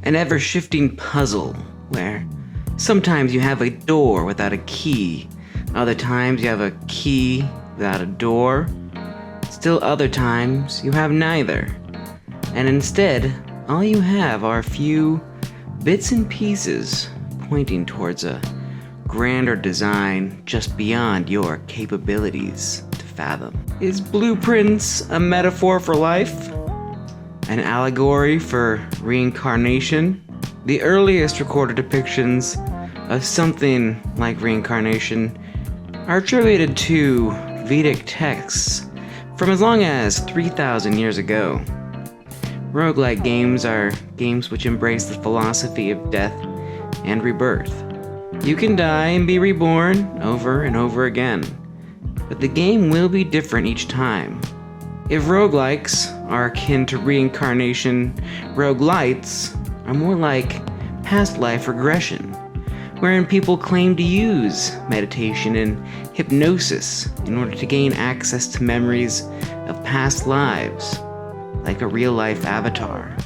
an ever-shifting puzzle where sometimes you have a door without a key, other times you have a key without a door, still other times you have neither. And instead, all you have are a few bits and pieces pointing towards a grander design just beyond your capabilities to fathom. Is blueprints a metaphor for life? An allegory for reincarnation? The earliest recorded depictions of something like reincarnation are attributed to Vedic texts from as long as 3,000 years ago. Roguelite games are games which embrace the philosophy of death and rebirth. You can die and be reborn over and over again, but the game will be different each time. If roguelikes are akin to reincarnation, roguelites are more like past life regression, wherein people claim to use meditation and hypnosis in order to gain access to memories of past lives, like a real-life avatar.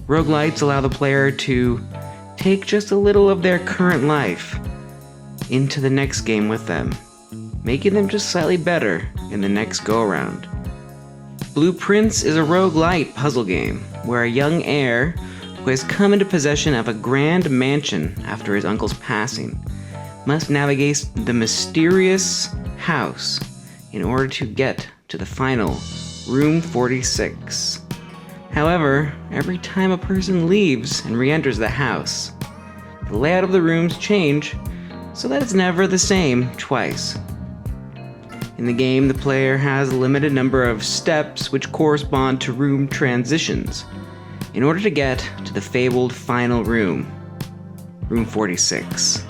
Roguelites allow the player to take just a little of their current life into the next game with them, making them just slightly better in the next go-around. Blueprints is a roguelite puzzle game where a young heir who has come into possession of a grand mansion after his uncle's passing must navigate the mysterious house in order to get to the final Room 46. However, every time a person leaves and re-enters the house, the layout of the rooms change so that it's never the same twice. In the game, the player has a limited number of steps which correspond to room transitions in order to get to the fabled final room, Room 46.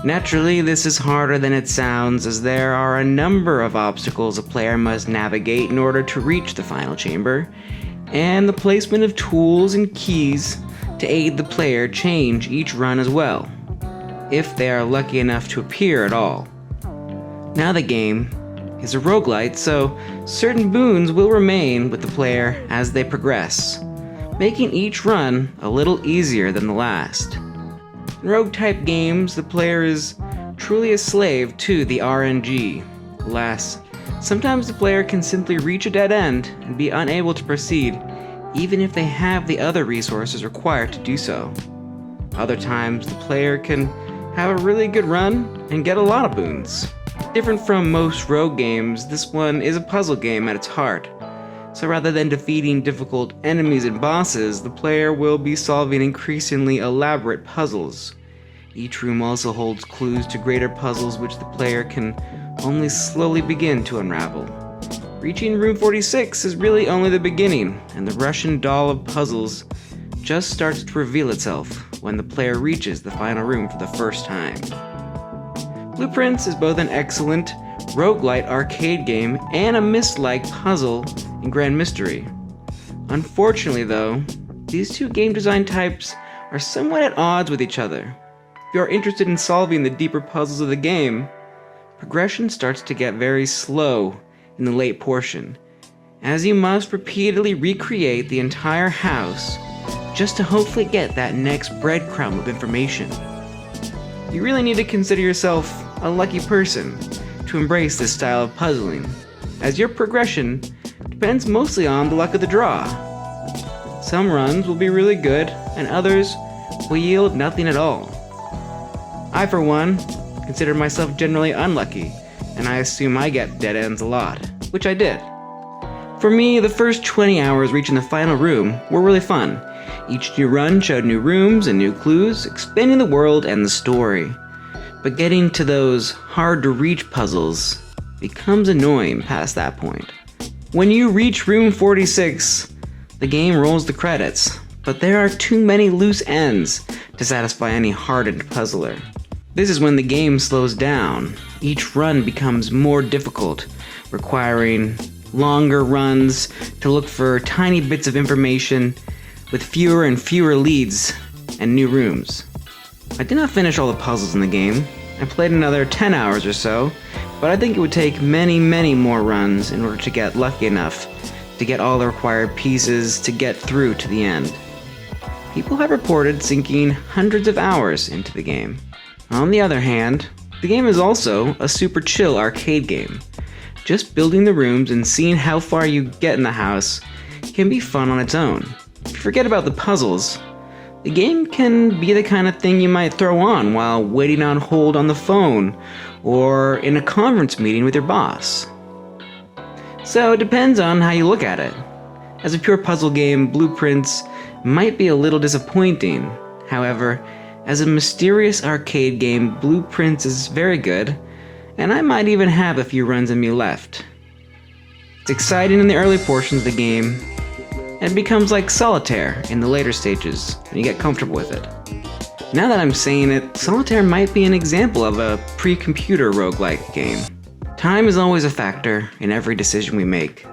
Naturally, this is harder than it sounds, as there are a number of obstacles a player must navigate in order to reach the final chamber, and the placement of tools and keys to aid the player change each run as well, if they are lucky enough to appear at all. Now the game is a roguelite, so certain boons will remain with the player as they progress, making each run a little easier than the last. In rogue-type games, the player is truly a slave to the RNG. Alas, sometimes the player can simply reach a dead end and be unable to proceed, even if they have the other resources required to do so. Other times, the player can have a really good run and get a lot of boons. Different from most rogue games, this one is a puzzle game at its heart. So rather than defeating difficult enemies and bosses, the player will be solving increasingly elaborate puzzles. Each room also holds clues to greater puzzles which the player can only slowly begin to unravel. Reaching Room 46 is really only the beginning, and the Russian doll of puzzles just starts to reveal itself when the player reaches the final room for the first time. Blueprints is both an excellent roguelite arcade game and a Myst-like puzzle and grand mystery. Unfortunately though, these two game design types are somewhat at odds with each other. If you are interested in solving the deeper puzzles of the game, progression starts to get very slow in the late portion, as you must repeatedly recreate the entire house just to hopefully get that next breadcrumb of information. You really need to consider yourself a lucky person to embrace this style of puzzling, as your progression depends mostly on the luck of the draw. Some runs will be really good, and others will yield nothing at all. I, for one, consider myself generally unlucky, and I assume I get dead ends a lot, which I did. For me, the first 20 hours reaching the final room were really fun. Each new run showed new rooms and new clues, expanding the world and the story. But getting to those hard-to-reach puzzles becomes annoying past that point. When you reach Room 46, the game rolls the credits, but there are too many loose ends to satisfy any hardened puzzler. This is when the game slows down. Each run becomes more difficult, requiring longer runs to look for tiny bits of information with fewer and fewer leads and new rooms. I did not finish all the puzzles in the game. I played another 10 hours or so, but I think it would take many more runs in order to get lucky enough to get all the required pieces to get through to the end. People have reported sinking hundreds of hours into the game. On the other hand, the game is also a super chill arcade game. Just building the rooms and seeing how far you get in the house can be fun on its own. If you forget about the puzzles, the game can be the kind of thing you might throw on while waiting on hold on the phone or in a conference meeting with your boss. So it depends on how you look at it. As a pure puzzle game, Blueprints might be a little disappointing. However, as a mysterious arcade game, Blueprints is very good, and I might even have a few runs in me left. It's exciting in the early portions of the game, and it becomes like Solitaire in the later stages when you get comfortable with it. Now that I'm saying it, Solitaire might be an example of a pre-computer roguelike game. Time is always a factor in every decision we make.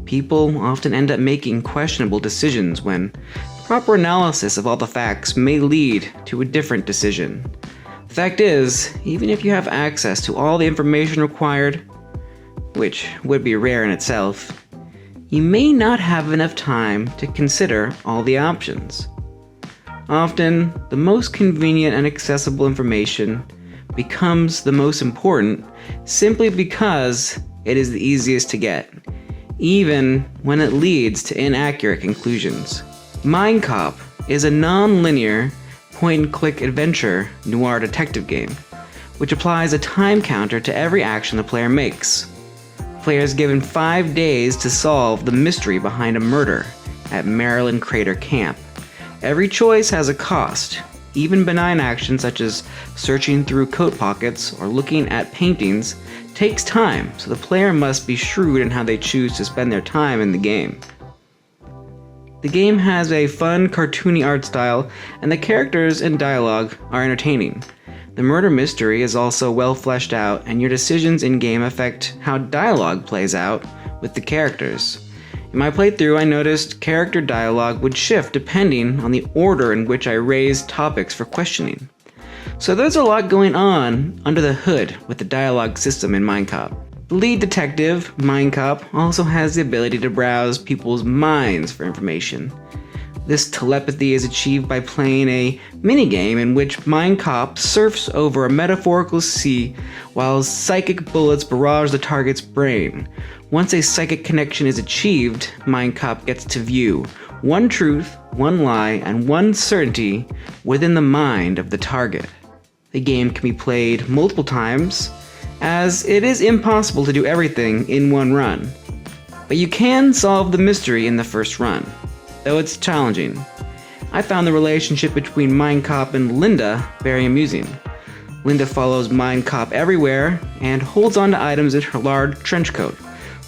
People often end up making questionable decisions when proper analysis of all the facts may lead to a different decision. The fact is, even if you have access to all the information required, which would be rare in itself, you may not have enough time to consider all the options. Often, the most convenient and accessible information becomes the most important simply because it is the easiest to get, even when it leads to inaccurate conclusions. Mindcop is a non-linear, point-and-click adventure noir detective game, which applies a time counter to every action the player makes. Player is given 5 days to solve the mystery behind a murder at Maryland Crater Camp. Every choice has a cost. Even benign actions such as searching through coat pockets or looking at paintings takes time, so the player must be shrewd in how they choose to spend their time in the game. The game has a fun, cartoony art style, and the characters and dialogue are entertaining. The murder mystery is also well fleshed out, and your decisions in-game affect how dialogue plays out with the characters. In my playthrough, I noticed character dialogue would shift depending on the order in which I raised topics for questioning. So there's a lot going on under the hood with the dialogue system in Mindcop. The lead detective, Mindcop, also has the ability to browse people's minds for information. This telepathy is achieved by playing a minigame in which Mindcop surfs over a metaphorical sea while psychic bullets barrage the target's brain. Once a psychic connection is achieved, Mindcop gets to view one truth, one lie, and one certainty within the mind of the target. The game can be played multiple times, as it is impossible to do everything in one run. But you can solve the mystery in the first run, though it's challenging. I found the relationship between Mindcop and Linda very amusing. Linda follows Mindcop everywhere and holds on to items in her large trench coat.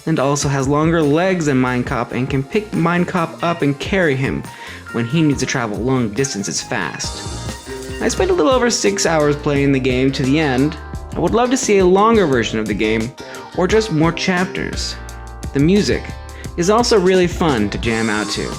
Linda also has longer legs than Mindcop and can pick Mindcop up and carry him when he needs to travel long distances fast. I spent a little over 6 hours playing the game to the end. I would love to see a longer version of the game, or just more chapters. The music is also really fun to jam out to.